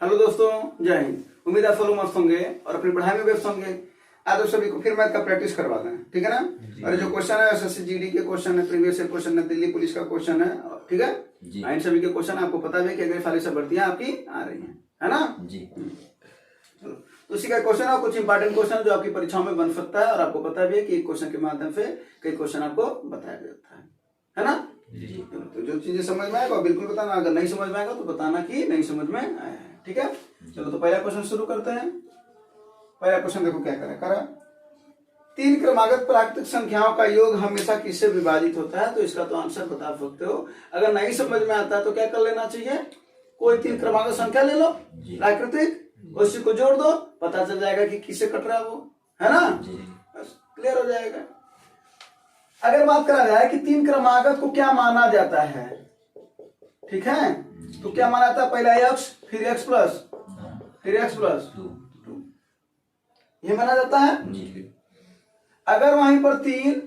Hello दोस्तों, जय हिंद। उम्मीद है फॉलो मस्त होंगे और अपनी पढ़ाई में व्यस्त होंगे। आज आप सभी को फिर मैथ का प्रैक्टिस करवा दें, ठीक है ना। और जो क्वेश्चन है एसएससी जीडी के क्वेश्चन है, प्रीवियस ईयर क्वेश्चन है, दिल्ली पुलिस का क्वेश्चन है, ठीक है। इन सभी के क्वेश्चन आपको पता भी है कि अगले साल से भर्तियां आपकी आ रही है ना जी। चलो, तो उसी का क्वेश्चन है, कुछ इंपॉर्टेंट क्वेश्चन जो आपकी परीक्षाओं में बन सकता है और आपको पता भी है कि एक क्वेश्चन के माध्यम से कई क्वेश्चन आपको बताया जाता है ना। तो जो चीजें समझ में आएगा बिल्कुल बताना, अगर नहीं समझ में आएगा तो बताना कि नहीं समझ में आया है, ठीक है। चलो तो पहला क्वेश्चन शुरू करते हैं। पहला क्वेश्चन देखो क्या करा। 3 क्रमागत प्राकृतिक संख्याओं का योग हमेशा किससे विभाजित होता है? तो इसका तो आंसर बता सकते हो। अगर नहीं समझ में आता तो क्या कर लेना चाहिए, कोई 3 क्रमागत संख्या ले लो प्राकृतिक, उसी को जोड़ दो, पता चल जाएगा कि किससे कट रहा है वो, है ना। बस क्लियर हो जाएगा। अगर बात करा जाए कि 3 क्रमागत को क्या माना जाता है, ठीक है, तो क्या माना जाता है? पहला x, फिर x प्लस, फिर x प्लस 2, ये माना जाता है। अगर वहीं पर 3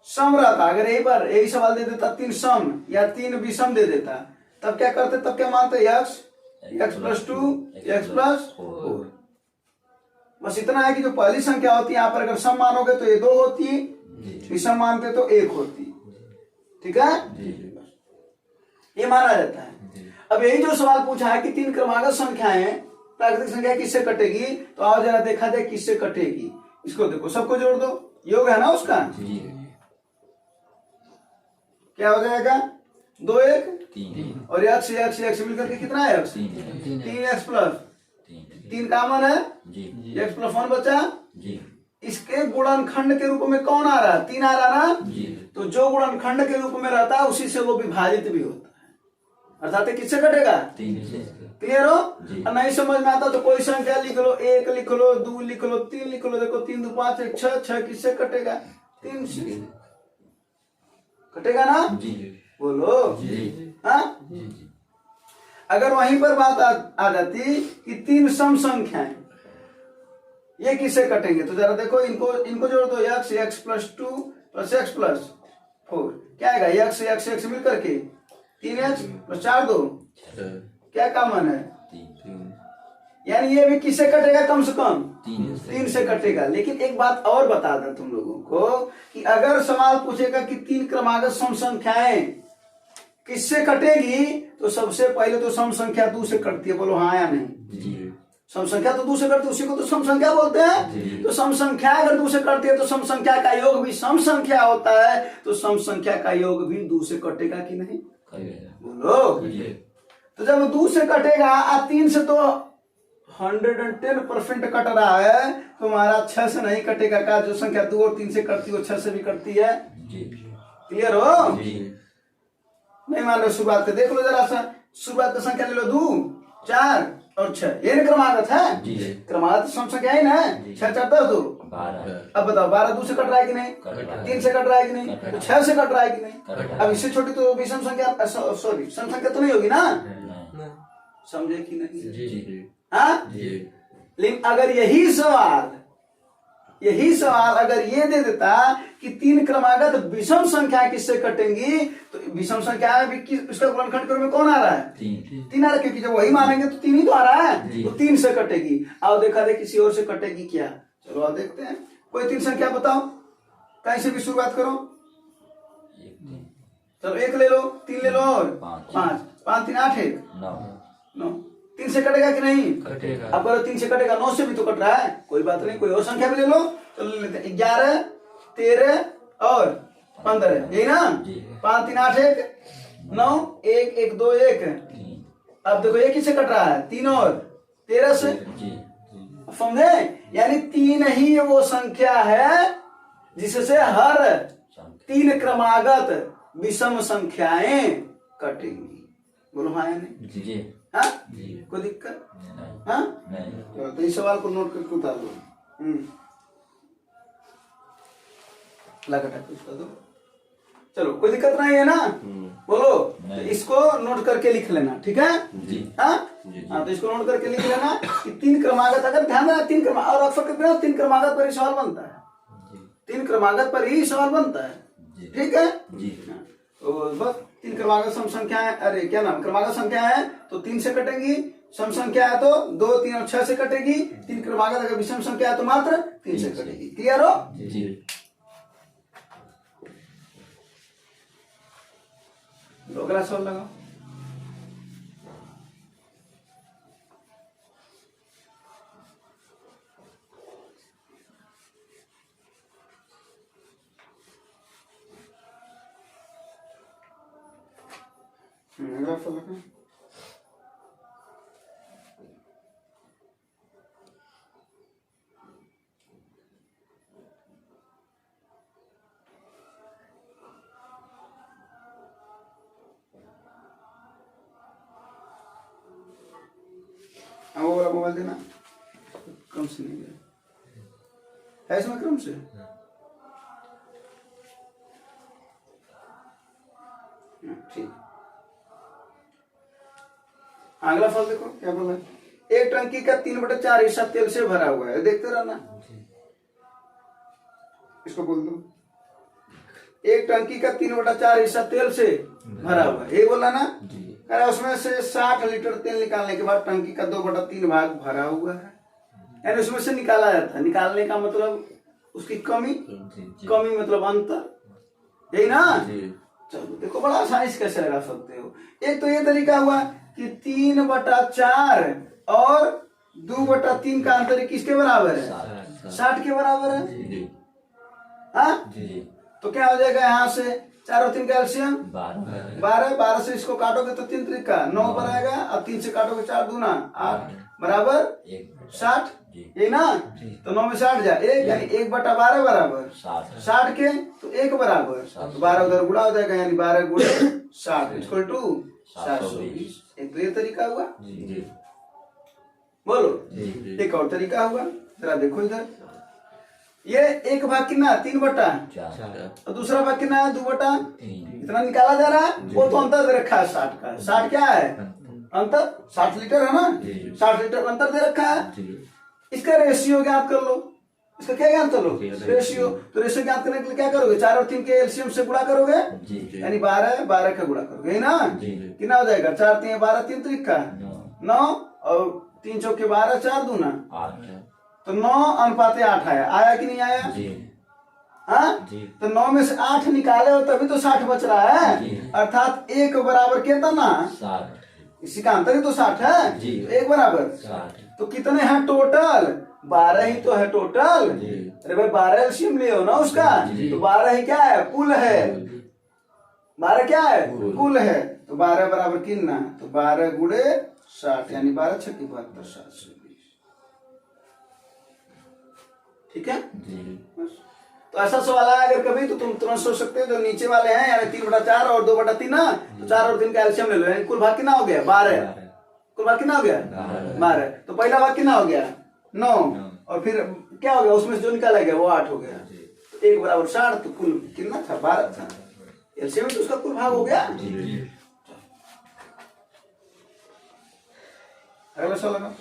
सम रहता, अगर यही पर यही सवाल दे देता 3 सम या 3 विषम दे देता, तब क्या करते? तब क्या मानते? x plus 2, x plus 4। बस इतना है कि जो पहली संख्या होती है यहाँ पर अगर सम मानोगे तो ये 2 होती, विषम मानते तो 1 होती, ठीक है। ये माना जाता है। अब यही जो सवाल पूछा है कि 3 क्रमागत संख्याएं प्राकृतिक संख्या किससे कटेगी, तो आओ जरा देखा जाए किससे कटेगी। इसको देखो, सबको जोड़ दो, योग है ना उसका, क्या हो जाएगा? 2 1 3 और x मिलकर के कितना है? 3x प्लस 3 कॉमन है, x प्लस 1 बचा। इसके गुणनखंड के रूप में कौन आ रहा है? 3 आ रहा ना। तो जो गुणनखंड के रूप में रहता है उसी से वो विभाजित भी होता है, अर्थात किससे कटेगा? 3 से। क्लियर हो? और नहीं समझ में आता तो कोई संख्या लिख लो, 1 लिख लो, 2 लिख लो, 3 लिख लो। देखो 3 2 5 1 6, 6 किससे कटेगा? 3 से कटेगा ना बोलो हाँ। अगर वहीं पर बात आ जाती कि 3 सम संख्याएं ये किससे कटेंगे, तो जरा देखो इनको जोड़ दो, x plus 2 plus x plus 4 क्या आएगा? x मिलकर के 3x प्लस 4 2 क्या कॉमन है? 3। यानी ये भी किससे कटेगा? कम से कम 3 से कटेगा। लेकिन एक बात और बता दें तुम लोगों को कि अगर सवाल पूछेगा कि 3 क्रमागत सम संख्याएं किससे कटेगी, तो सबसे पहले तो सम संख्या 2 से कटती है। बोलो हाँ या नहीं? सम संख्या तो 2 से कटती है, उसी को तो सम संख्या बोलते हैं। तो सम संख्या अगर 2 से कटती है तो सम संख्या का योग भी सम संख्या होता है, तो सम संख्या का योग भी 2 से कटेगा कि नहीं? बोलो। तो जब 2 से कटेगा और 3 से तो 110% कट रहा है, तुम्हारा 6 से नहीं कटेगा का? जो संख्या 2 और 3 से कटती है वो 6 से भी कटती है। क्लियर हो? नहीं मान रहे? शुरुआत का देख लो जरा सा, शुरुआत का संख्या ले लो, 2 4 और 6, ये क्रमागत है। क्रमागत सम संख्या है ना। 6 4 10 2 12। अब बताओ 12 2 से कट रहा है कि नहीं? 3 से कट रहा है कि नहीं? तो 6 से कट रहा है कि नहीं? अब इससे छोटी तो विषम संख्या, सॉरी सम संख्या तो नहीं होगी ना। समझे कि नहीं? हाँ। लेकिन अगर यही सवाल अगर ये दे देता कि 3 क्रमागत विषम संख्या किससे कटेंगी, तो विषम संख्या इसका गुणनखंड के रूप में कौन आ रहा है? 3 आ रहा है, क्योंकि जब वही मानेंगे तो 3 ही तो आ रहा है, तो 3 से कटेगी। आओ देखा दे किसी और से कटेगी क्या। चलो आओ देखते हैं। कोई 3 संख्या बताओ, कहीं से भी शुरुआत करो। चलो 1 ले लो, 3 ले लो और 5 5 3 8 1 9 3 से कटेगा कि नहीं? कटेगा। अब बोलो 3 से कटेगा, 9 से भी तो कट रहा है। कोई बात नहीं, कोई और संख्या भी ले लो। तो ले लेते हैं 11 13 और 15, यही ना। 5 3 8 1 9 1 1 2 1। अब देखो ये किससे कट रहा है? 3 और 13 से। समझे? यानी 3 ही वो संख्या है जिससे हर 3 क्रमागत विषम संख्याएं कटेंगी। बोलो हाँ या नहीं? हाँ? कोई दिक्कत? हाँ? तो इस सवाल को नोट करके उतार दो। दो। चलो कोई दिक्कत नहीं है ना? बोलो। तो इसको नोट करके लिख लेना, ठीक है? हाँ? तो इसको नोट करके लिख लेना कि 3 क्रमागत, अगर ध्यान देना 3 क्रमागत, और अक्सर कितना 3 क्रमागत पर ही सवाल बनता है। 3 क्रमागत पर ही सवाल बनता है, ठीक है? तो बस तीन क्रमागत सम संख्या है, अरे क्या नाम क्रमागत संख्या है तो 3 से कटेंगी, सम संख्या है तो 2, 3 और 6 से कटेगी। तीन क्रमागत अगर विषम संख्या है तो मात्र 3 से कटेगी। क्लियर हो? जी। तो अगला सवाल लगाओ। अगला सवाल लगाओ। वो वाला मोबाइल देना, क्रम से नहीं है इसमें क्रम से। ठीक, अगला फल देखो क्या बोला है। एक टंकी का 3/4 हिस्सा तेल से भरा हुआ है, देखते रहना, इसको बोल दो। एक टंकी का 3/4 हिस्सा तेल से भरा हुआ है, ये बोला ना। अरे उसमें से 60 लीटर तेल निकालने के बाद टंकी का 2/3 भाग भरा हुआ है, यानी उसमें से निकाला जाता है। निकालने का मतलब उसकी कमी, कमी मतलब अंतर, यही ना। चलो देखो बड़ा आसानी से कैसे लगा सकते हो। एक तो ये तरीका हुआ कि 3/4 और 2/3 का अंतर किसके बराबर है? 60 के बराबर है। हाँ, तो क्या हो जाएगा यहाँ से 4 और 3 का एलसीएम 12, 12 से इसको काटोगे तो 3 त्रिक का 9 पर आएगा, और 3 से काटोगे 4 दूना 8 बराबर 60, ये ना। तो 9 में 60 जाए, एक यानी 1/12 बराबर 60 के, तो 1 बराबर तो 12 उधर गुणा हो जाएगा, यानी 12 गुणे 60 इक्वल टू 720। एक तो ये तरीका हुआ, बोलो। एक और तरीका हुआ, जरा देखो इधर। ये एक भाग कितना 3/4 और दूसरा भाग कितना है 2/3। इतना निकाला जा रहा है, वो तो अंतर दे रखा है 60 का। 60 क्या है? अंतर 60 लीटर है ना, 60 लीटर अंतर दे रखा है। इसका रेशियो ज्ञात कर लो। इसका क्या ज्ञात कर लो? रेशियो। तो रेशियो ज्ञात करने के लिए क्या करोगे? 4 और 3 के एलसीएम से गुणा करोगे, यानी 12, 12 का गुणा करोगे, है ना। कितना हो जाएगा? 4 3 12, 3 त्रिक का 9 और 3 चौके 12, 4 दूना 8, तो 9:8 आया कि नहीं आया? हाँ, तो 9 में से 8 निकाले हो तभी तो 60 बच रहा है, अर्थात 1 बराबर कितना? 60। इसी का अंतर ही तो 60 है, तो 1 बराबर 60। तो कितने हैं टोटल? 12 ही तो है टोटल। अरे भाई 12 एलसीएम ले हो ना उसका, तो 12 ही क्या है? कुल है। 12 क्या है? कुल है। तो 12 बराबर कितना? तो 12 गुणे 60, यानी 12 × 6 = 72, 720। ठीक है। तो ऐसा सवाल आया अगर कभी तो तुम तुरंत सोच सकते हो, जो नीचे वाले हैं यानी 3/4 और 2/3 ना, तो 4 और 3 का एलसीएम ले लो, यानी कुल भाग कितना हो गया? 12। कुल भाग कितना हो गया? 12। तो पहला भाग कितना हो गया? 9, और फिर क्या हो गया? उसमें से जो निकाला गया वो 8 हो गया। तो 1 बराबर 60, तो कुल कितना था? 12 था। एलसीएम तो उसका कुल भाग हो गया। अगला सवाल लगाओ।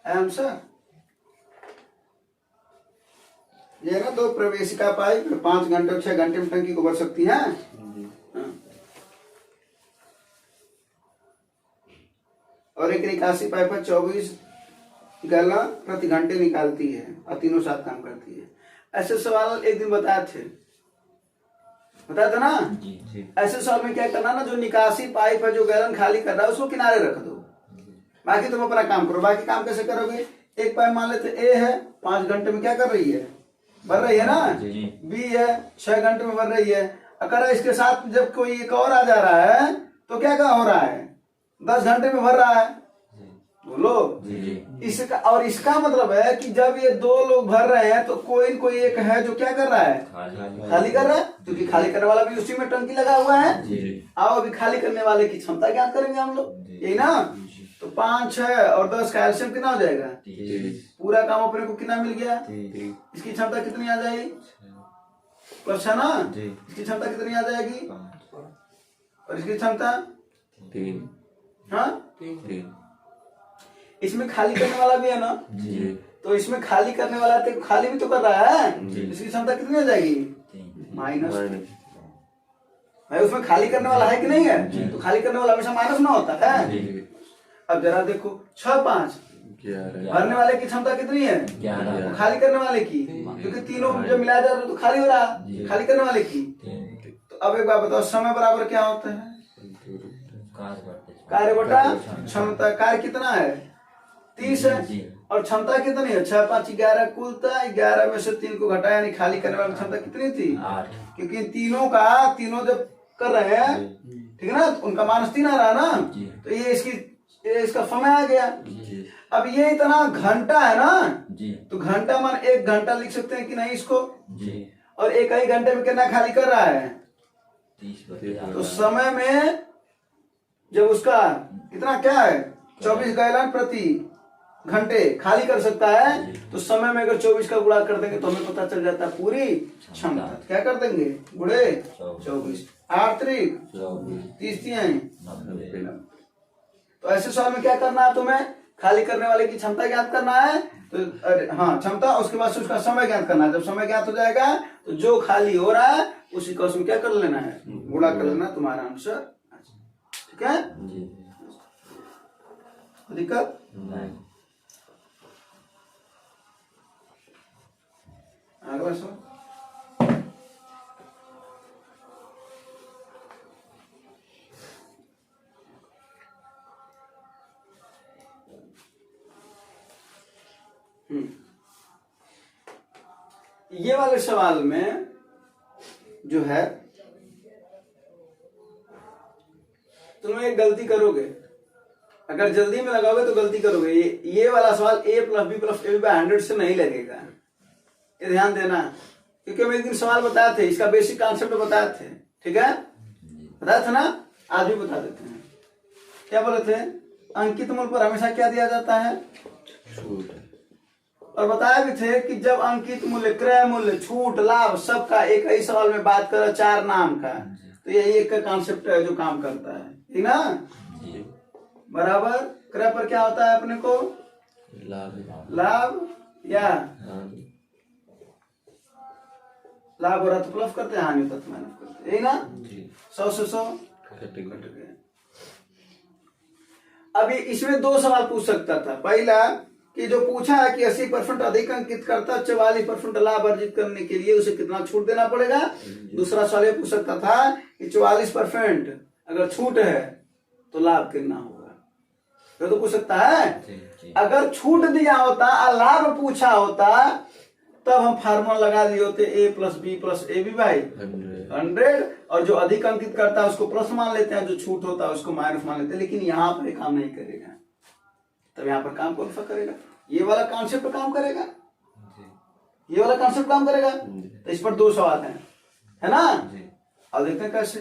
आंसर ये ना, 2 प्रवेशिका पाइप 5 घंटे और 6 घंटे में टंकी को भर सकती है। और एक निकासी पाइप 24 गैलन प्रति घंटे निकालती है और तीनों साथ काम करती है। ऐसे सवाल एक दिन बताया था ना। ऐसे सवाल में क्या करना ना, जो निकासी पाइप है, जो गैलन खाली कर रहा है, उसको किनारे रख दो, बाकी तुम अपना काम करो। बाकी काम कैसे करोगे? एक पाइप मान लेते ए है, 5 घंटे में क्या कर रही है? भर रही है ना। बी है, 6 घंटे में भर रही है। अगर इसके साथ जब कोई एक और आ जा रहा है तो क्या हो रहा है? 10 घंटे में भर रहा है। बोलो। इसका और इसका मतलब है कि जब ये 2 लोग भर रहे हैं तो कोई न कोई एक है जो क्या कर रहा है? खाली कर रहा है, क्योंकि खाली करने वाला भी उसी में टंकी लगा हुआ है। आओ अभी खाली करने वाले की क्षमता ज्ञात करेंगे हम लोग, यही ना। तो 5, 6 और 10 का एलसीएम कितना हो जाएगा? पूरा काम अपने को कितना मिल गया? इसकी क्षमता कितनी आ जाएगी? प्लस है ना। इसकी क्षमता कितनी आ जाएगी? और इसकी क्षमता हाँ, 3 इसमें खाली करने वाला भी है ना जी तो इसमें खाली करने वाला तो खाली भी तो कर रहा है, इसकी क्षमता कितनी हो जाएगी माइनस। भाई उसमें खाली करने वाला है कि नहीं है, तो खाली करने वाला हमेशा माइनस ना होता है। अब जरा देखो 6 5 भरने वाले की क्षमता कितनी है 11 खाली करने वाले की, क्योंकि तीनों जब मिलाया जा रहा है तो खाली हो रहा है, खाली करने वाले की। तो अब एक बात बताओ, समय बराबर क्या होता है कार्य बटा क्षमता। कार्य कितना है 30 है और क्षमता कितनी है 6 5 11 कुलता 11 में से 3 को घटाया, यानी खाली करने वाली क्षमता कितनी थी 8 क्योंकि तीनों जब कर रहे हैं ठीक है ना, तो उनका माइनस 3 आ रहा है ना, तो ये इसका समय आ गया। अब ये इतना घंटा है ना, तो घंटा मान 1 घंटा लिख सकते हैं कि नहीं इसको, और 1 ही घंटे में कितना खाली कर रहा है 30 तो समय में जब उसका कितना क्या है 24 गैलन प्रति घंटे खाली कर सकता है, तो समय में अगर 24 का गुणा कर देंगे तो हमें पता चल जाता है पूरी क्षमता। क्या कर देंगे गुणे 24 8 3 30 तो ऐसे सवाल में क्या करना है तुम्हें, खाली करने वाले की क्षमता ज्ञात करना है, तो अरे हाँ क्षमता, उसके बाद से उसका समय ज्ञात करना है। जब समय ज्ञात हो जाएगा तो जो खाली हो रहा है उसी का उसमें क्या कर लेना है गुणा कर लेना, तुम्हारा आंसर। ठीक है, दिक्कत अगला सवाल। ये वाले सवाल में जो है तुम एक गलती करोगे, अगर जल्दी में लगाओगे तो गलती करोगे। ये वाला सवाल a + b + ab/100 से नहीं लगेगा, ये ध्यान देना, क्योंकि हम एक दिन सवाल बताए थे, इसका बेसिक कॉन्सेप्ट बताए थे। ठीक है, बताया था ना, आज भी बता देते हैं। क्या बोले थे, अंकित मूल्य पर हमेशा क्या दिया जाता है छूट, और बताया भी थे कि जब अंकित मूल्य, क्रय मूल्य, छूट, लाभ सबका एक ही सवाल में बात करो 4 नाम का, तो यही एक का कॉन्सेप्ट है जो काम करता है, ठीक ना बराबर। क्रय पर क्या होता है अपने को लाभ या लाभ हो रहा तो प्लस करते हैं, हानि होता तो माइनस करते हैं, यही ना 100 से 100 कट गया। अभी इसमें 2 सवाल पूछ सकता था। पहला कि जो पूछा है कि 80% अधिक अंकित करता 44% लाभ अर्जित करने के लिए उसे कितना छूट देना पड़ेगा। दूसरा सवाल ये पूछ सकता था कि 44% अगर छूट है तो लाभ कितना होगा, तो पूछ सकता है। अगर छूट दिया होता, लाभ पूछा होता, तब हम फार्मूला लगा दिए होते a + b + ab/100, और जो अधिक अंकित करता है उसको प्लस मान लेते हैं, जो छूट होता है उसको माइनस मान लेते हैं। लेकिन यहाँ पर काम नहीं करेगा, तब यहाँ पर काम कौन सा करेगा, ये वाला कॉन्सेप्ट काम करेगा, ये वाला कॉन्सेप्ट काम करेगा। तो इस पर 2 सवाल है ना। अब देखते हैं कैसे।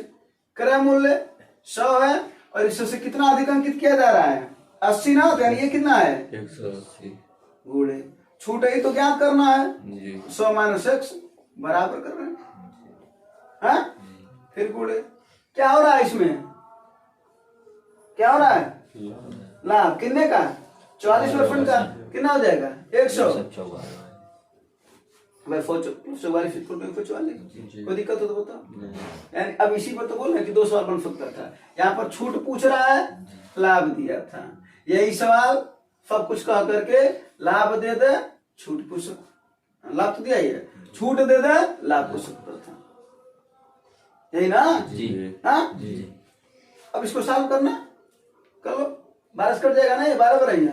क्रय मूल्य 100 है और इससे से कितना अधिक अंकित किया जा रहा है 80 ना, तो यानी ये कितना है 180 गुणे छूट है, तो ज्ञात करना है 100 - x बराबर कर रहे हैं, फिर गुणे। क्या हो रहा है इसमें, क्या हो रहा है लाभ कितने का 44% का, कितना हो जाएगा 100। भाई 44 कोई दिक्कत हो तो बताओ। यानी अब इसी पर तो बोल रहे हैं कि 2 सवाल बन सकता था। यहाँ पर छूट पूछ रहा है, लाभ दिया था, यही सवाल सब कुछ कह करके लाभ दे दे छूट पूछ, लाभ तो दिया ही है, छूट दे दे लाभ पूछ सकता था, यही ना हाँ। अब इसको सॉल्व करना, कर लो, 12 कट जाएगा ना, ये 12 बढ़ाइए,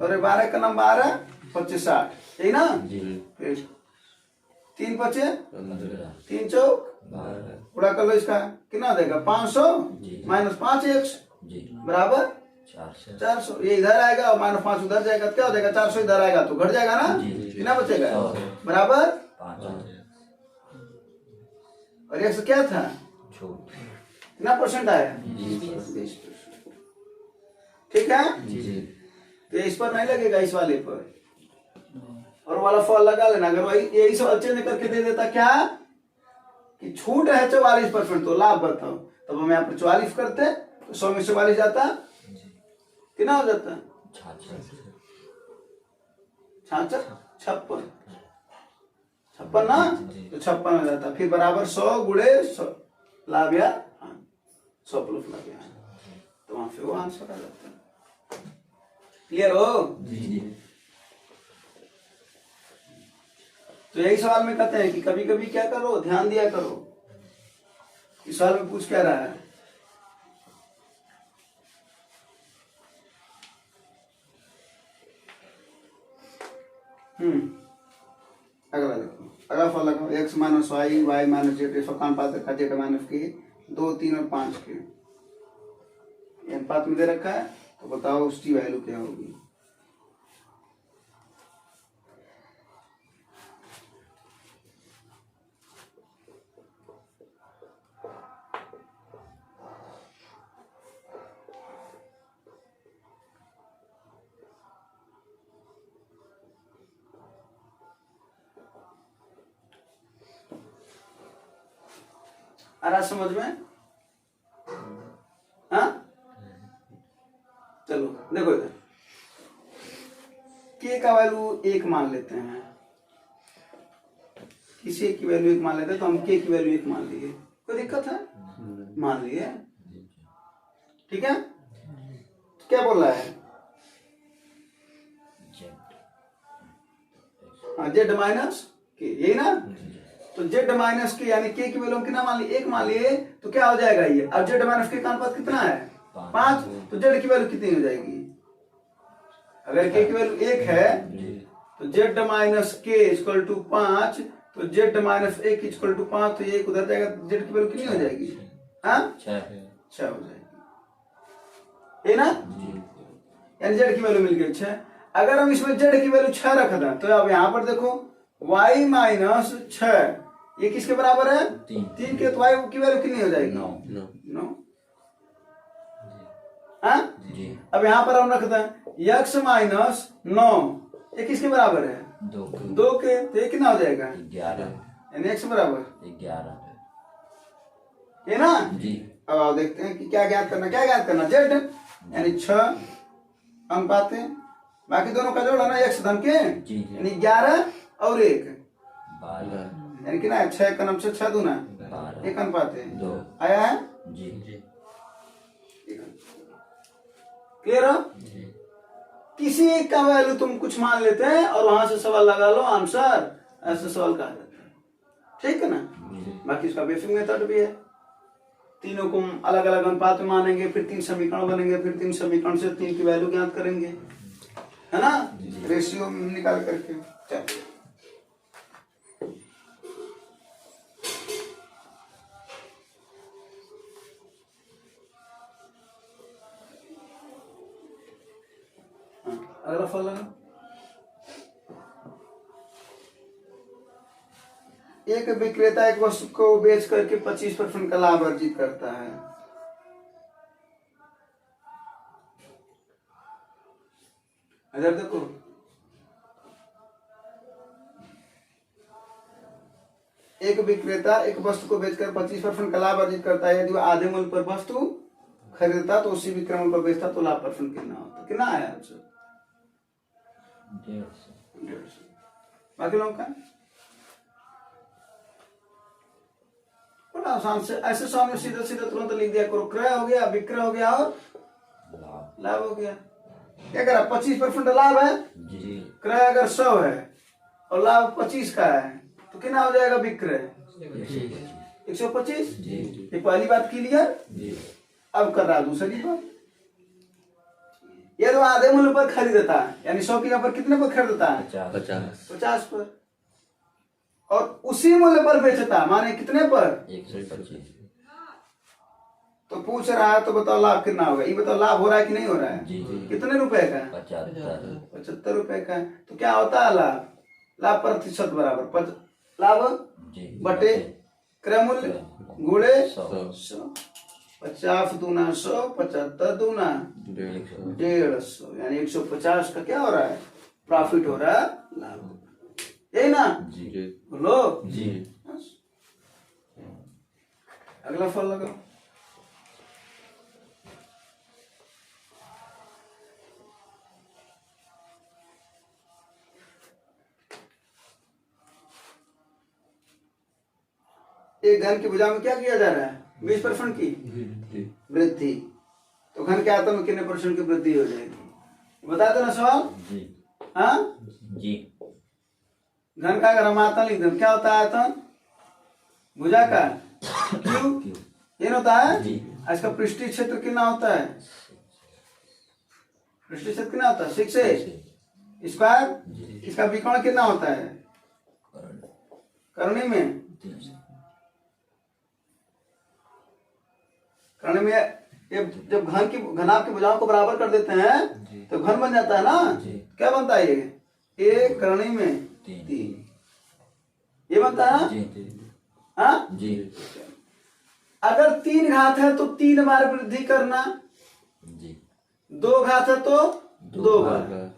और 12 का नाम 12 25 60, यही ना। फिर 3 बचे 3 चौक पूरा कर लो, इसका कितना देगा 500 - 5x बराबर 400। ये इधर आएगा और -5 उधर जाएगा, क्या हो जाएगा 400 इधर आएगा तो घट जाएगा ना, कितना बचेगा बराबर 5। और ये क्या था कितना % आया 20%। ठीक है, तो इस पर नहीं लगेगा, इस वाले पर, और वाला फॉल लगा लेना। अगर वही यही सवाल चेंज करके दे देता क्या कि छूट है 44% तो लाभ बताओ, तब हम यहाँ पर 44 करते तो 100 में 44 जाता कितना हो जाता? 56 56 ना, तो 56 हो जाता। फिर बराबर 100 गुणे 100 लाभ या 100 प्लस लाभ या, तो वहां फिर वो आंसर आ जाता है। क्लियर हो? तो यही सवाल में कहते हैं कि कभी कभी क्या करो, ध्यान दिया करो। इस सवाल में पूछ क्या रहा है? अगला देखो, अगला फल लगाओ। x minus Y, Y minus Z, इसका अनुपात रखा जेड माइनस के 2, 3 और 5 के अनुपात में दे रखा है। तो बताओ उसकी वैल्यू क्या होगी? आ रहा समझ में? हाँ, चलो देखो इधर, k का वैल्यू 1 मान लेते हैं। किसी एक की वैल्यू 1 मान लेते हैं, तो हम k की वैल्यू 1 मान लिए। कोई दिक्कत है? मान लिए, ठीक है। तो क्या बोल रहा है? हाँ, जेड माइनस के, यही ना। तो जेड माइनस के यानी के की वैल्यू कितना मान लिए? 1 मान लिए। तो क्या हो जाएगा ये? अब जेड माइनस के का अनुपात कितना है? 5। तो जेड की वैल्यू कितनी हो जाएगी? अगर के की वैल्यू 1 है तो जेड माइनस के इक्वल टू 5, तो जेड माइनस 1 इक्वल टू 5, तो ये उधर जाएगा, जेड की वैल्यू कितनी हो जाएगी? हाँ, 6 हो जाएगी, है ना। यानी जेड की वैल्यू मिल गई 6। अगर हम इसमें जेड की वैल्यू 6 रख दें, तो अब यहाँ पर देखो y माइनस 6 ये किसके बराबर है? 3 के। तो y की वैल्यू कितनी हो जाएगी? 9। हाँ, अब यहाँ पर हम रख दें x माइनस 9 ये किसके बराबर है? 2 के। तो ये कितना हो जाएगा? 11, यानी x बराबर 11 है ना। जी। अब आप देखते हैं कि क्या ज्ञात करना, क्या ज्ञात करना? जेड यानी 6 अनुपात है, बाकी दोनों का जोड़ है ना, x धन के, यानी 11 और 1 यानी कितना है? 6 का नाम से 6 दूना 1 अनुपात है 2 आया है जी। क्लियर हो? किसी एक का वैल्यू तुम कुछ मान लेते हैं और वहां से सवाल लगा लो, आंसर ऐसे सवाल कहा जाता है, ठीक है ना। बाकी इसका बेसिक मेथड भी है। तीनों को अलग अलग अनुपात में मानेंगे, फिर 3 समीकरण बनेंगे, फिर 3 समीकरण से 3 की वैल्यू ज्ञात करेंगे, है ना, रेशियो निकाल करके। चलो अगला फल है, एक विक्रेता एक वस्तु को बेच करके 25% का लाभ अर्जित करता है। इधर देखो, एक विक्रेता एक वस्तु को बेचकर 25% का लाभ अर्जित करता है। यदि वह आधे मूल्य पर वस्तु खरीदता तो उसी विक्रय मूल्य पर बेचता तो लाभ परसेंट कितना होता? कितना आया आंसर? 150। बाकी लोगों का बड़ा आसान से ऐसे सामने सीधा सीधा तुरंत लिख दिया करो। क्रय हो गया, विक्रय हो गया और लाभ हो गया। क्या करा? 25% लाभ है, क्रय अगर 100 है और लाभ 25 का है तो कितना हो जाएगा विक्रय? 125। ये पहली बात क्लियर। अब कर रहा दूसरी बात, ये तो आधे मूल्य पर खरीदता है, यानी 100 के पर कितने पर खरीदता है? 50 पर, और उसी मूल्य पर बेचता, माने कितने पर? 125। तो पूछ रहा है, तो बताओ लाभ कितना होगा? ये बताओ लाभ हो रहा है कि नहीं हो रहा है? कितने रुपए का? 75 रुपए का। तो क्या होता है लाभ? लाभ प्रतिशत बराबर लाभ बटे क्रय मूल्य गुणे 100। 50 दूना 100, 75 दूना 150, यानी 150 का क्या हो रहा है? प्रॉफिट हो रहा है, लाभ, यही ना बोलो जी। अगला फल लगाओ। एक घन की भुजा में क्या किया जा रहा है? 20% की वृद्धि। तो घन के आयतन में कितने % की वृद्धि हो जाएगी? बता दो ना सवाल। जी हाँ, जी घन का अगर हम आयतन लिख दें क्या होता है? आयतन भुजा का क्यू ये होता है। इसका पृष्ठीय क्षेत्र कितना होता है? पृष्ठीय क्षेत्र कितना होता है? 6 स्क्वायर। इसका विकर्ण कितना होता है? करनी में करने में ये जब घनाभ की भुजाओं को बराबर कर देते हैं तो घन बन जाता है ना। क्या बनता है? ये 1 करनी में 3 ये बनता है ना। हाँ जी अगर 3 घात है तो 3 बार वृद्धि करना, जी 2 घात है तो 2 बार। बार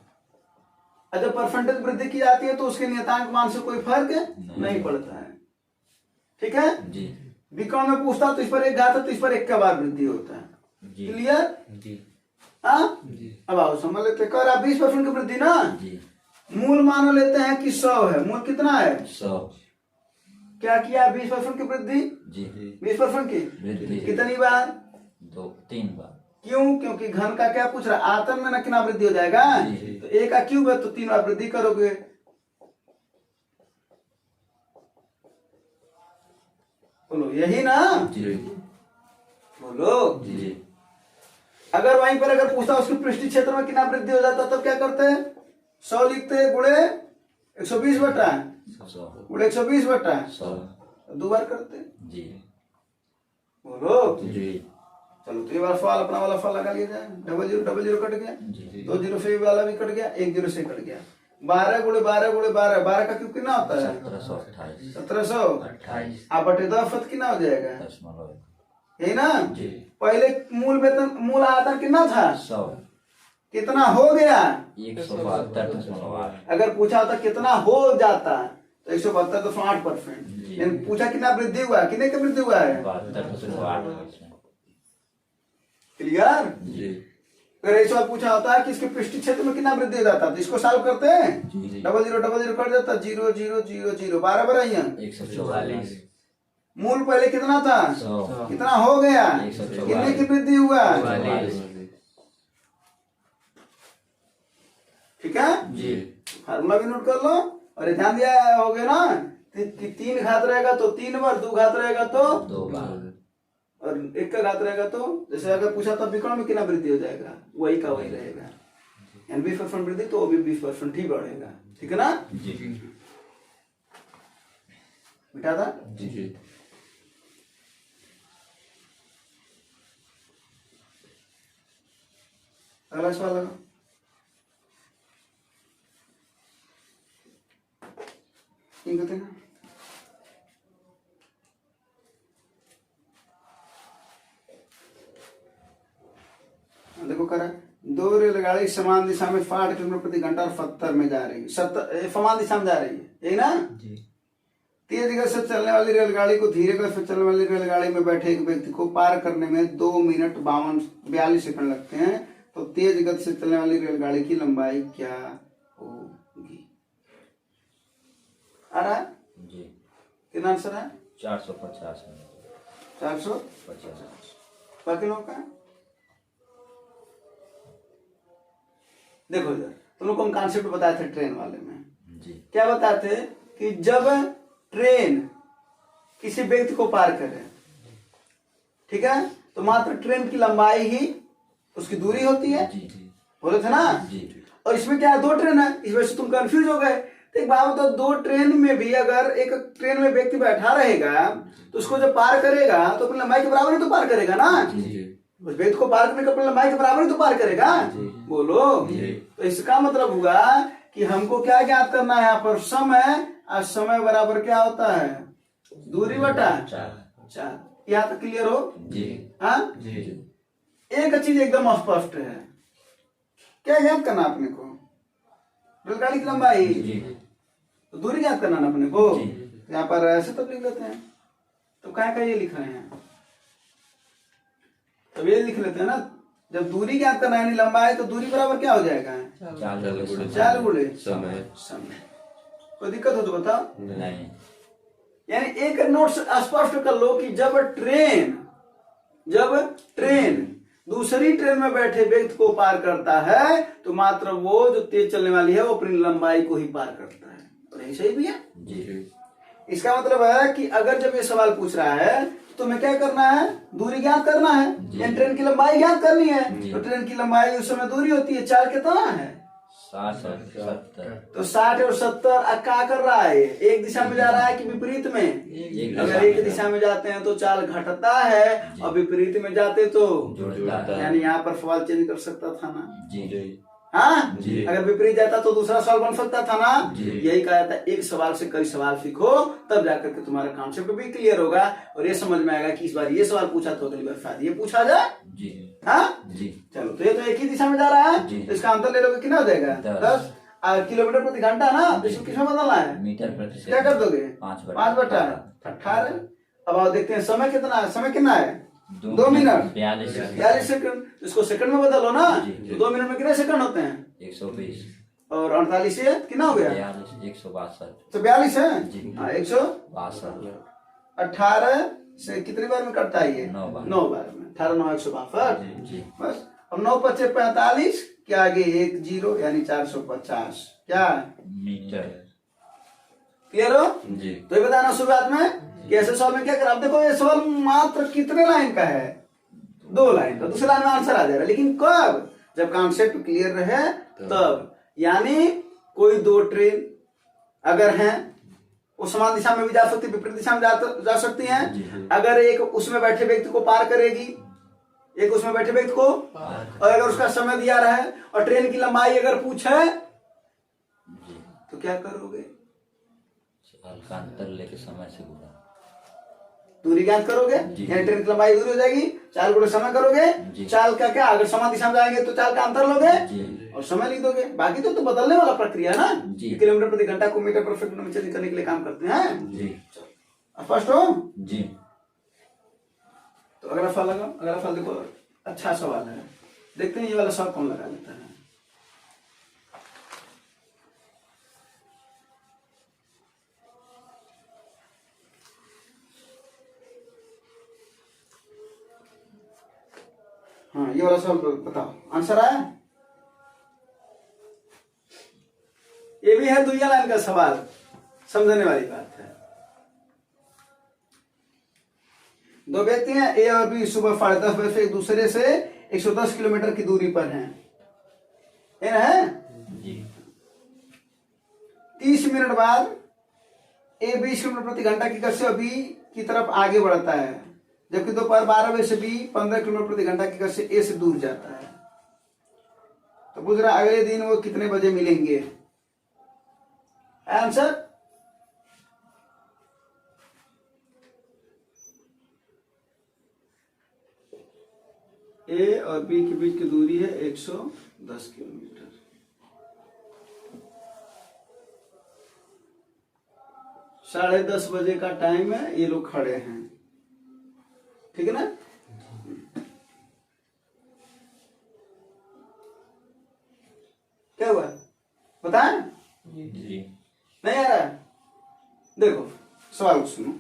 और जब परसेंटेज वृद्धि की जाती है तो उसके नियतांक मान से कोई फर्क नहीं पड़ता है। ठीक है। जी विकर्ण में पूछता तो इस पर 1 घात है तो इस पर 1 का बार वृद्धि होता है। जी क्लियर? जी हाँ अब आओ समझ लेते। कर आप 20% की वृद्धि ना। जी मूल मान लेते हैं कि 100 है। मूल कितना है? 100 क्या किया? 20% की वृद्धि। जी 20% की वृद्धि कितनी बार? 3 बार। क्यों? क्योंकि घन का क्या पूछ रहा है? आयतन में ना कितना वृद्धि हो जाएगा? तो 1 का क्यूब है तो 3 बार वृद्धि करोगे। बोलो यही ना। जी बोलो जी अगर वहीं पर अगर पूछता उसके पृष्ठीय क्षेत्र में कितना वृद्धि हो जाता तब क्या करते हैं? 100 लिखते गुणे 120 बटा 100 गुणे 120 बटा 100 2 बार करते। जी बोलो जी चलो तो ये बार फल अपना वाला फल लगा लिया जाए। 00 कट गया, जी 2 0 से वाला भी कट गया, 1 0 से कट गया। 12 गुणे 12 गुणे 12 12 का क्यूब कितना होता है? 1728 1728 आप बटे 10 कितना हो जाएगा? 10 यही ना। जी पहले मूल आयतन कितना था? 100 कितना हो गया? 172.8 अगर पूछा होता कितना हो जाता तो 172.8%। पूछा कितना वृद्धि हुआ? कितने का वृद्धि हुआ है? 72.8%। क्लियर? जी अगर ऐसा पूछा होता है कि इसके पृष्ठीय क्षेत्र में कितना वृद्धि हो जाता तो इसको सॉल्व करते हैं। जी 00 कट जाता 0 0 0 0 12 बराइए। 144 मूल पहले कितना था? 100 कितना हो गया? 144 कितने की वृद्धि हुआ? 44 ठीक है। जी फार्मूला भी नोट कर लो और ध्यान दिया हो गया ना कि 3 घात रहेगा तो 3 बार, 2 घात रहेगा तो 2 बार और 1 का घात रहेगा तो जैसे अगर पूछा तो विकर्ण में कितना वृद्धि हो जाएगा? वही का वही रहेगा। यानी 20% वृद्धि तो वो भी 20% ही बढ़ेगा। ठीक है ना। जी मिटा था। जी अगला सवाल लगा। कहते हैं देखो करा 2 रेलगाड़ी समान दिशा में 60 किलोमीटर प्रति घंटा और 70 में जा रही है। समान दिशा में जा रही है, यही ना। जी तेज गति से चलने वाली रेलगाड़ी को धीरे गति से चलने वाली रेलगाड़ी में बैठे एक व्यक्ति को पार करने में 2 मिनट 42 सेकंड लगते हैं। तो तेज गति से चलने वाली रेलगाड़ी की लंबाई क्या होगी? आ रहा है? जी कितना आंसर है? 450 मिनट 450। बाकी लोग का देखो इधर तुम लोग को हम कॉन्सेप्ट बताए थे ट्रेन वाले में। जी क्या बताए थे कि जब ट्रेन किसी व्यक्ति को पार करे, ठीक है, तो मात्र ट्रेन की लंबाई ही उसकी दूरी होती है। जी बोले थे ना। जी और इसमें क्या है? 2 ट्रेन है, इस वजह से तुम कंफ्यूज हो गए। तो एक बात बताओ, 2 ट्रेन में भी अगर एक ट्रेन में व्यक्ति बैठा रहेगा तो उसको जब पार करेगा तो अपनी लंबाई के बराबर ही तो पार करेगा ना। जी उस व्यक्ति को पार करने का अपनी लंबाई के बराबर ही तो पार करेगा। बोलो। तो इसका मतलब हुआ कि हमको क्या ज्ञात करना है यहाँ पर? समय। और समय बराबर क्या होता है? दूरी बटा 4। यहाँ तक क्लियर हो? जी हाँ। जी एक चीज एकदम स्पष्ट है, क्या याद करना अपने को? रेलगाड़ी की लंबाई। तो दूरी याद करना ना अपने को। यहाँ पर ऐसे तो लिख लेते हैं, तो क्या क्या ये लिख रहे हैं? तो ये लिख लेते हैं ना, जब दूरी याद करना है लंबाई तो दूरी बराबर क्या हो जाएगा? 4 4 गुणे समय समय। कोई दिक्कत हो तो बताओ। नहीं यानी एक नोट स्पष्ट कर लो कि जब ट्रेन दूसरी ट्रेन में बैठे व्यक्ति को पार करता है तो मात्र वो जो तेज चलने वाली है वो अपनी लंबाई को ही पार करता है। और यही सही भी है। जी इसका मतलब है कि अगर जब ये सवाल पूछ रहा है तो तुम्हें क्या करना है, दूरी ज्ञात करना है, यानी ट्रेन की लंबाई ज्ञात करनी है। तो ट्रेन की लंबाई उस समय दूरी होती है 4 कितना है 60 और 70। तो 60 और 70 क्या कर रहा है, एक दिशा में जा रहा है कि विपरीत में। अगर एक दिशा में जाते हैं तो चाल घटता है और विपरीत में जाते तो जुड़ता है। यानी यहाँ पर सवाल चेंज कर सकता था ना। जी हाँ जी। अगर विपरीत जाता तो दूसरा सवाल बन सकता था ना। जी। यही कहा था, एक सवाल से कई सवाल सीखो तब जाकर के तुम्हारा कॉन्सेप्ट भी क्लियर होगा और ये समझ में आएगा कि इस बार ये सवाल पूछा तो अगली बार शायद ये पूछा जाए। जी हाँ जी चलो, तो ये तो एक ही दिशा में जा रहा है जी। तो इसका अंतर ले लोगे कितना हो जाएगा 10। 10 किलोमीटर प्रति घंटा ना। तो इसको किसमें बदलना है, मीटर प्रति क्या कर दोगे 5/18। 5/18। अब आओ देखते हैं समय कितना है, समय कितना है 2 मिनट 42 सेकंड। इसको सेकंड में बदलो ना। जी। तो 2 मिनट में कितने सेकंड होते हैं 120 और 48 से कितना हो गया 162 तो 42 है। जी। हाँ 162 62 18 से कितनी बार में कटता है ये 9 बार। 9 बार में 18 9 162 जी बस। अब 9 5 45 क्या आगे 1 0 यानी 450 क्या मीटर। क्लियर हो। जी तो ये बताना शुरुआत में कि ऐसे सवाल में क्या करा। अब देखो ये सवाल मात्र कितने लाइन का है 2 लाइन का, दूसरे लाइन में आंसर आ जाएगा। लेकिन कब, जब कॉन्सेप्ट क्लियर रहे तब। यानी कोई 2 ट्रेन अगर हैं वो समान दिशा में भी जा सकती, विपरीत दिशा में जा सकती हैं। अगर एक उसमें बैठे व्यक्ति को पार करेगी, एक उसमें बैठे व्यक्ति को, और अगर उसका समय दिया रहे और ट्रेन की लंबाई अगर पूछे तो क्या करोगे, सवाल का अंतर लेके समय से गुणा। दूरी ज्ञात करोगे। जी। यानी ट्रेन की लंबाई दूरी हो जाएगी, चाल गुणे समय करोगे। जी। चाल का क्या, अगर समान दिशा में जाएंगे तो चाल का अंतर लोगे जी और समय लिख दोगे। बाकी तो बदलने वाला प्रक्रिया है ना। जी। किलोमीटर प्रति घंटा को मीटर पर सेकंड में चेंज करने के लिए काम करते हैं। जी स्पष्ट हो। जी। तो अगला सवाल लगाओ। अगला सवाल देखो, अच्छा सवाल है, देखते हैं ये वाला सवाल कौन लगा लेता है। हाँ ये वाला सवाल बताओ, आंसर आया। ये भी है दुनिया लाइन का सवाल, समझने वाली बात है। 2 व्यक्ति हैं ए और बी, सुबह 10:30 बजे से एक दूसरे से 110 किलोमीटर की दूरी पर हैं। ये ना है। जी 30 मिनट बाद ए 20 किलोमीटर प्रति घंटा की गति से बी की तरफ आगे बढ़ता है, जबकि दोपहर 12 बजे से बी 15 किलोमीटर प्रति घंटा की गति से ए से दूर जाता है। तो पूछ रहा अगले दिन वो कितने बजे मिलेंगे। आंसर ए और बी के बीच की दूरी है 110 किलोमीटर। साढ़े 10 बजे का टाइम है, ये लोग खड़े हैं, ठीक है ना। क्या हुआ बताएं, जी नहीं आ रहा है। देखो सवाल सुनो,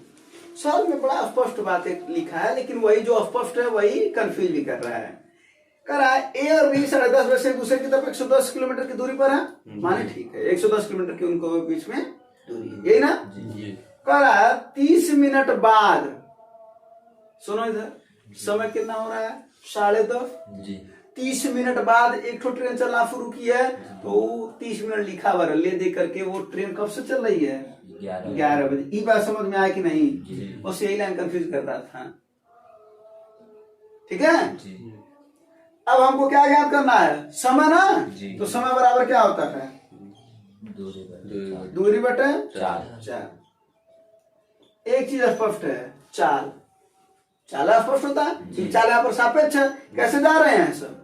सवाल में बड़ा स्पष्ट बात लिखा है, लेकिन वही जो स्पष्ट है वही कंफ्यूज भी कर रहा है। कह रहा है ए और बी 10:30 बजे से एक दूसरे की तरफ 110 किलोमीटर की दूरी पर है, माने ठीक है 110 किलोमीटर की उनको बीच में दूरी है, यही ना। जी कह रहा है 30 मिनट बाद, सुनो इधर, समय कितना हो रहा है 10:30। जी 30 मिनट बाद एक तो ट्रेन चलना शुरू की है, तो 30 मिनट लिखा हुआ ले दे करके वो ट्रेन कब से चल रही है 11 बजे। ये बात समझ में आया कि नहीं, बस यही लाइन कंफ्यूज कर रहा था, ठीक है। जी अब हमको क्या याद करना है, समय ना। जी। तो समय बराबर क्या होता है, दूरी बटे 4। एक चीज स्पष्ट है, चाल स्पष्ट होता है कि चाल यहाँ पर सापेक्ष है। कैसे जा रहे हैं सब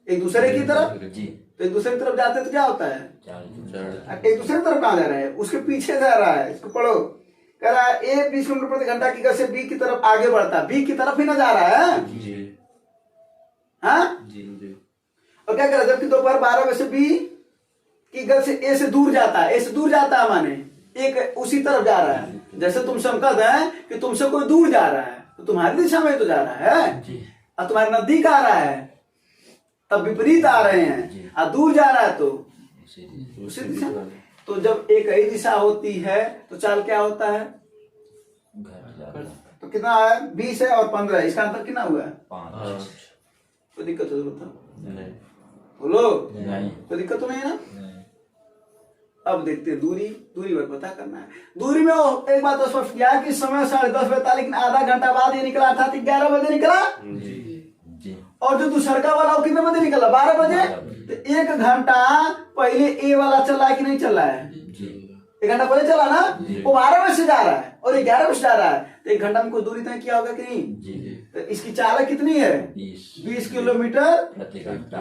एक दूसरे की तरफ, जी तो एक दूसरे की तरफ जाते तो क्या होता है, एक दूसरे की तरफ कहाँ जा रहे हैं, उसके पीछे जा रहा है। इसको पढ़ो, कह रहा है ए 20 किलोमीटर प्रति घंटा की गति से बी की तरफ आगे बढ़ता है, बी की तरफ ही ना जा रहा है। जी हाँ जी और क्या कर रहा है, जबकि दोपहर 12 बजे से बी की गति से ए से दूर जाता है, ए से दूर जाता है माने एक उसी तरफ जा रहा है। जैसे तुम संकट है कि तुमसे कोई दूर जा रहा है तो तुम्हारी दिशा में तो जा रहा है, और तुम्हारे नजदीक आ रहा है तब विपरीत आ रहे हैं, और दूर जा रहा है तो उसी दिशा में। तो जब एक ही दिशा होती है तो चाल क्या होता है? घट जाता है। तो कितना है? 20 है और 15 है, इसका अंतर कितना हुआ है? 5 कोई दिक्कत हो तो बताओ, नहीं बोलो। नहीं कोई दिक्कत तो नहीं है ना? नहीं अब देखते हैं दूरी, दूरी पर पता करना है। दूरी में वो एक बात तो स्पष्ट किया कि समय 10:30 बजे था, लेकिन आधा घंटा बाद ये निकला, अर्थात 11 बजे निकला। जी और जो दूसरा वाला वो कितने बजे निकला? 12 बजे। तो 1 घंटा पहले ए वाला चला है कि नहीं चला है? जी 1 घंटा पहले चला ना, वो 12 बजे से जा रहा है और ये 11 बजे से जा रहा है, तो 1 घंटा में कोई दूरी तय किया होगा कि नहीं? जी तो इसकी चाल कितनी है? 20 किलोमीटर प्रति घंटा।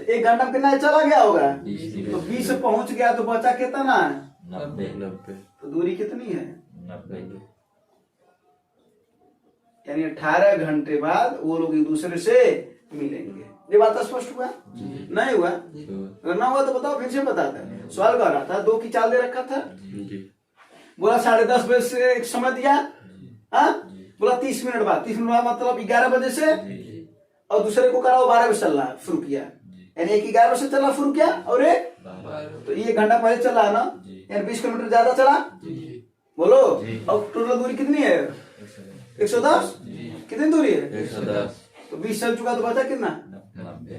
1 घंटा में कितना चला गया होगा? 20 तो 20 से पहुंच गया तो बचा कितना है? 90 तो दूरी कितनी है? 90 यानी 18 घंटे बाद वो लोग एक दूसरे से मिलेंगे। ये बात स्पष्ट हुआ? नहीं हुआ? अगर ना हुआ तो बताओ, फिर से बताते हैं। सवाल कर रहा था, 2 की चाल दे रखा था, बोला 10:30 बजे से एक समय दिया, हाँ बोला 30 मिनट बाद, 30 मिनट बाद मतलब 11 बजे से, और दूसरे को करा वो 12 बजे चलना शुरू किया, यानी एक 11 बजे से चलना शुरू किया और एक तो ये 1 घंटा पहले चला है ना, यानी 20 किलोमीटर ज्यादा चला। बोलो, और टोटल दूरी कितनी है? 110। कितनी दूरी है? 110। तो 20 चल चुका तो बचा कितना? 90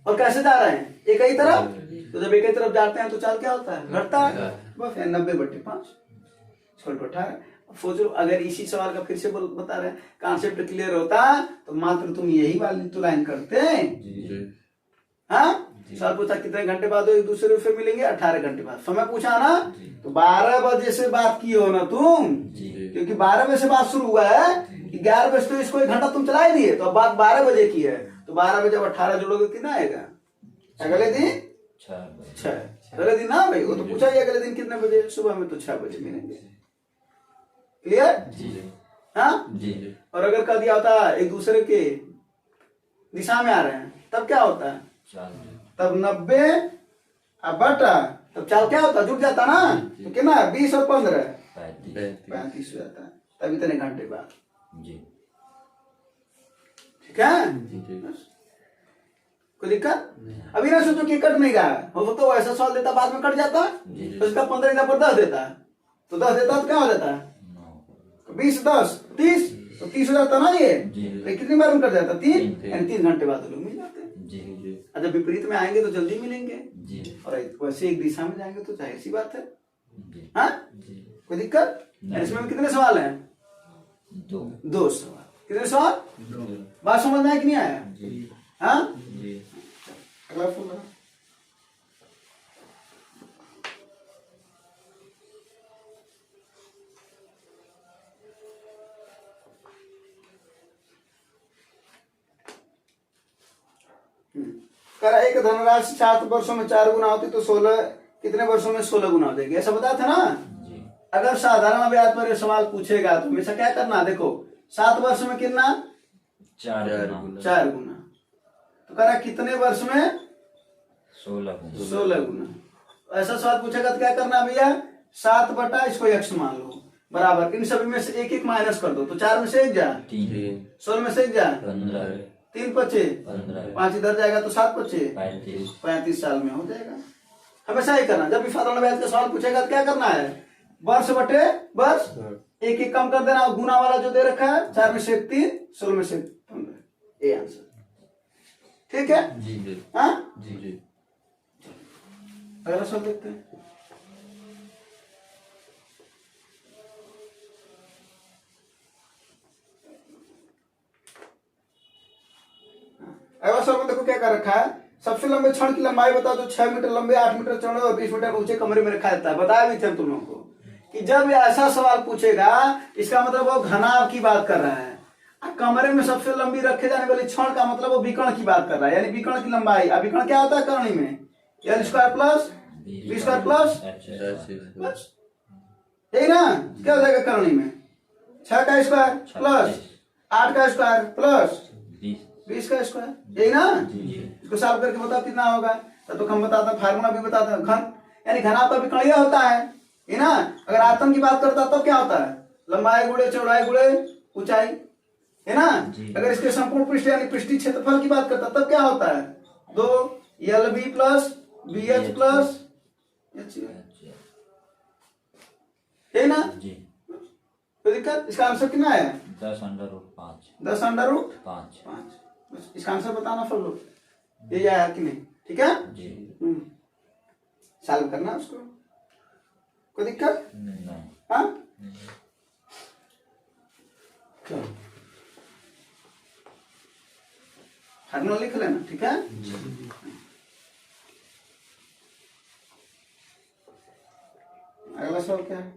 और कैसे जा रहे हैं? एक ही तरफ। तो जब एक ही तरफ जाते हैं तो चाल क्या होता है? घटता है। बस 90/5 18। सोचो अगर इसी सवाल का फिर से बता रहे हैं, कॉन्सेप्ट क्लियर होता तो मात्र तुम यही वाली तो लाइन करते। हाँ सवाल पूछा कितने घंटे बाद एक दूसरे से मिलेंगे? 18 घंटे बाद। समय पूछा ना, तो 12 बजे से बात की हो ना तुम, क्योंकि 12 बजे से बात शुरू हुआ है कि 11 बजे तो इसको 1 घंटा तुम चला ही दिए, तो अब बात 12 बजे की है, तो 12 बजे अब 18 जोड़ोगे कितना आएगा? अगले दिन 6। अगले दिन ना भाई, वो तो पूछा ही अगले दिन कितने बजे? सुबह में तो 6 बजे मिलेंगे। क्लियर? हाँ जी। और अगर कह दिया होता एक दूसरे के दिशा में आ रहे हैं तब क्या होता है? तब 90 बटा, तब चाल क्या होता? जुट जाता ना, तो कितना? 20 और 15 35 हो जाता है, तब इतने घंटे बाद। जी ठीक है? कोई दिक्कत? अभी ना सोचो कि कट नहीं रहा है, हो तो ऐसा सवाल देता बाद में कट जाता, तो इसका 15 इधर पर 10 देता, तो 10 देता तो क्या हो जाता है? 20 10 30, तो 30 हो जाता ना ये। तो कितनी बार में कट जाता? 3, यानी 3 घंटे बाद लोग मिल जाते हैं। जब विपरीत में आएंगे तो जल्दी मिलेंगे, और वैसे एक दिशा में जाएंगे तो जाहिर सी बात है। हाँ कोई दिक्कत? इसमें कितने सवाल हैं? 2 सवाल। कितने सवाल? बात समझ में आया कि नहीं आया? हाँ अगला फूल लगा। करा एक धनराशि 7 वर्षों में 4 गुना होती तो 16 कितने वर्षों में 16 गुना हो जाएगी? ऐसा बताया था ना। अगर साधारण ब्याज पर सवाल पूछेगा तो हमेशा क्या करना? देखो 7 वर्ष में कितना? 4 गुना। तो करा कितने वर्ष में? 16 गुना। ऐसा सवाल पूछेगा तो क्या करना भैया? 7 बटा इसको x मान लो बराबर, इन सभी में से एक एक माइनस कर दो, तो 4 में से 1 जा, 16 में से 1 जा, 3 पचे 5 इधर जाएगा तो 7 पचे 35 साल में हो जाएगा। हमेशा ही करना, जब भी साधारण ब्याज का सवाल पूछेगा तो क्या करना है? वर्ष बटे वर्ष, एक एक कम कर देना, गुना वाला जो दे रखा है 4 में से 3, 16 में से 15, ये आंसर। ठीक है? हाँ अगला सवाल देखते हैं। अगला सवाल में देखो क्या कर रखा है, सबसे लंबे क्षण की लंबाई बताओ जो 6 मीटर लंबे, 8 मीटर चौड़े और 20 मीटर ऊंचे कमरे में रखा जाता है। बताया भी थे तुम लोगों को कि जब ऐसा सवाल पूछेगा इसका मतलब वो घनाभ की बात कर रहा है, कमरे में सबसे लंबी रखे जाने वाली क्षण का मतलब वो विकर्ण की बात कर रहा है, यानी विकर्ण की लंबाई। अब विकर्ण क्या होता है करणी में? L square plus B square plus यही ना, क्या हो जाएगा करणी में? 6 का स्क्वायर प्लस 8 का स्क्वायर प्लस 20 का स्क्वायर, यही ना। इसको सॉल्व करके बताओ कितना होगा। तो हम बताते हैं, फार्मूला भी बताते हैं। घन यानी घनाभ का विकर्ण यह होता है, है ना। अगर आयतन की बात करता तब क्या होता है, लंबाई गुणे चौड़ाई गुणे ऊंचाई, है ना। अगर इसके संपूर्ण पृष्ठ यानी पृष्ठीय क्षेत्रफल की बात करता तब क्या होता है, 2 LB प्लस BH प्लस है ना। जी। कोई दिक्कत, इसका आंसर कितना है 10√5। 10√5। इसका आंसर बताना फल लो, ये आया कि नहीं, ठीक है। जी। सॉल्व करना उसको, कोई दिक्कत नहीं। हाँ। चलो फार्मूला लिख लेना, ठीक है। अगला सवाल क्या है,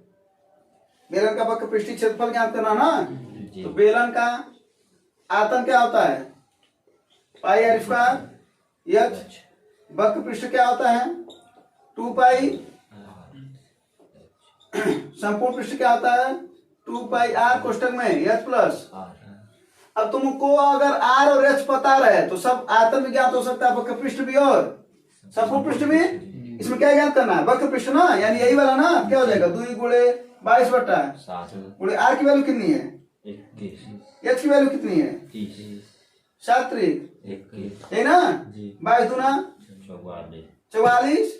बेलन का वक्र पृष्ठीय क्षेत्रफल ज्ञात करना ना। तो बेलन का आयतन क्या होता है, पाई r स्क्वायर h, वक्र पृष्ठ क्या होता है 2 पाई, संपूर्ण पृष्ठ क्या होता है 2 पाई r कोष्टक में h प्लस। अब तुमको अगर r और h पता रहे तो सब आयतन भी ज्ञात हो सकता है, वक्र पृष्ठ भी और संपूर्ण पृष्ठ भी। इसमें क्या ज्ञात करना है, वक्र पृष्ठ ना, यानी यही वाला ना, क्या हो जाएगा 2 गुणे 22 बटा गुणे r की वैल्यू कितनी है 21। h की वैल्यू कितनी है 7 है ना। 22 दूना 44,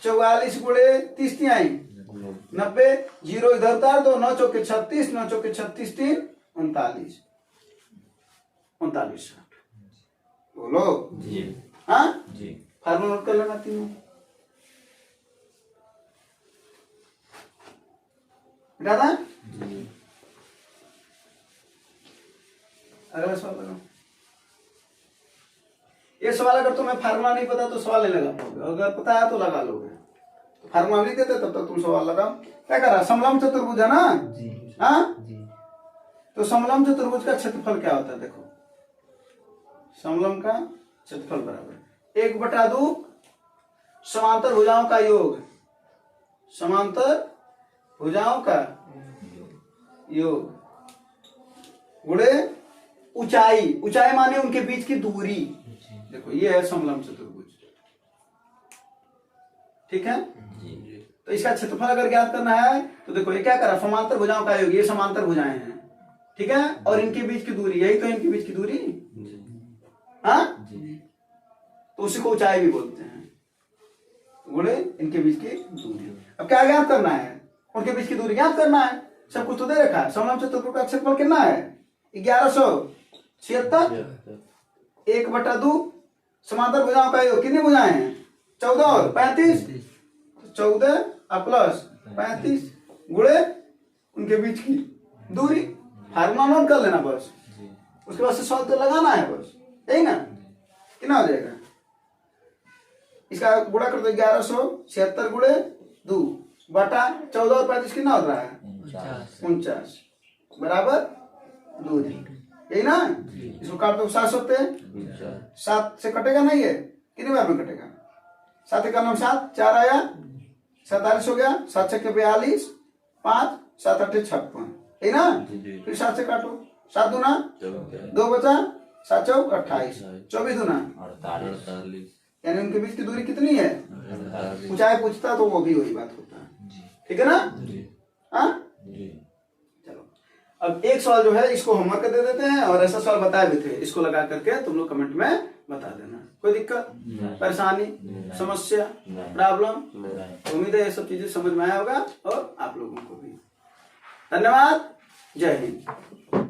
44 गुणे 30 तिहाई 90, 0 इधर उतार दो, 9 चौके 36, 9 चौके 36, 3 39, 60। बोलो जी। हाँ जी। फार्मूला नोट कर लेना तीनों, बेटा। अगला सवाल लगाओ। ये सवाल अगर तुम्हें फार्मूला नहीं पता तो सवाल नहीं लगा पाओगे, अगर पता है तो लगा लोगे। तो फार्मूला नहीं देते तब तक तुम सवाल लगाओ। क्या करा, समलंब चतुर्भुज है ना। हाँ, तो समलंब चतुर्भुज का क्षेत्रफल क्या होता है, देखो समलंब का क्षेत्रफल बराबर 1/2 समांतर भुजाओं का योग, समांतर भुजाओं का योग गुणे ऊंचाई, ऊंचाई माने उनके बीच की दूरी। देखो ये है समलंब चतुर्भुज, ठीक है। तो इसका क्षेत्रफल अगर ज्ञात करना है तो देखो ये क्या करा, समांतर भुजाओं का योग, ये समांतर भुजाएं हैं, ठीक है, और इनके बीच की दूरी, यही तो इनके बीच की दूरी। हाँ, तो उसी को ऊंचाई भी बोलते हैं, गुणे इनके बीच की दूरी। अब क्या ज्ञात करना है, उनके बीच की दूरी ज्ञात करना है। सब कुछ तो दे रखा है। समलंब चतुर्भुज का क्षेत्रफल कितना है 1176। 1/2 समांतर भुजाओं का योग, कितनी भुजाएं हैं 14 और 35, 14 प्लस 35 गुणे उनके बीच की दूरी। फार्मूला नोट कर लेना बस, उसके बाद से सॉल्व तो लगाना है बस, यही ना। कितना हो जाएगा, इसका गुणा कर दो 1176 गुणे 2 बटा 14 और 35 कितना हो रहा है 49 बराबर दूरी, यही ना। इसको काट दो 7 होते हैं, 7 से कटेगा नहीं है, कितनी बार में कटेगा 7 का नाम 7, 4 आया 47 हो गया, 7 6 42, 5 7 8 56, है ना। फिर 7 से काटो, 7 दूना 2 बचा, 7 चौक 28, 24 दूना 48। यानी उनके बीच की दूरी कितनी है। ऊंचाई पूछता तो वो भी वही बात होता है, ठीक है ना। हाँ चलो, अब एक सवाल जो है इसको होमवर्क दे देते हैं, और ऐसा सवाल बताए भी थे, इसको लगा करके तुम लोग कमेंट में बता देना। कोई दिक्कत, परेशानी, समस्या, प्रॉब्लम, उम्मीद है ये सब चीजें समझ में आया होगा और आप लोगों को भी। धन्यवाद, जय हिंद।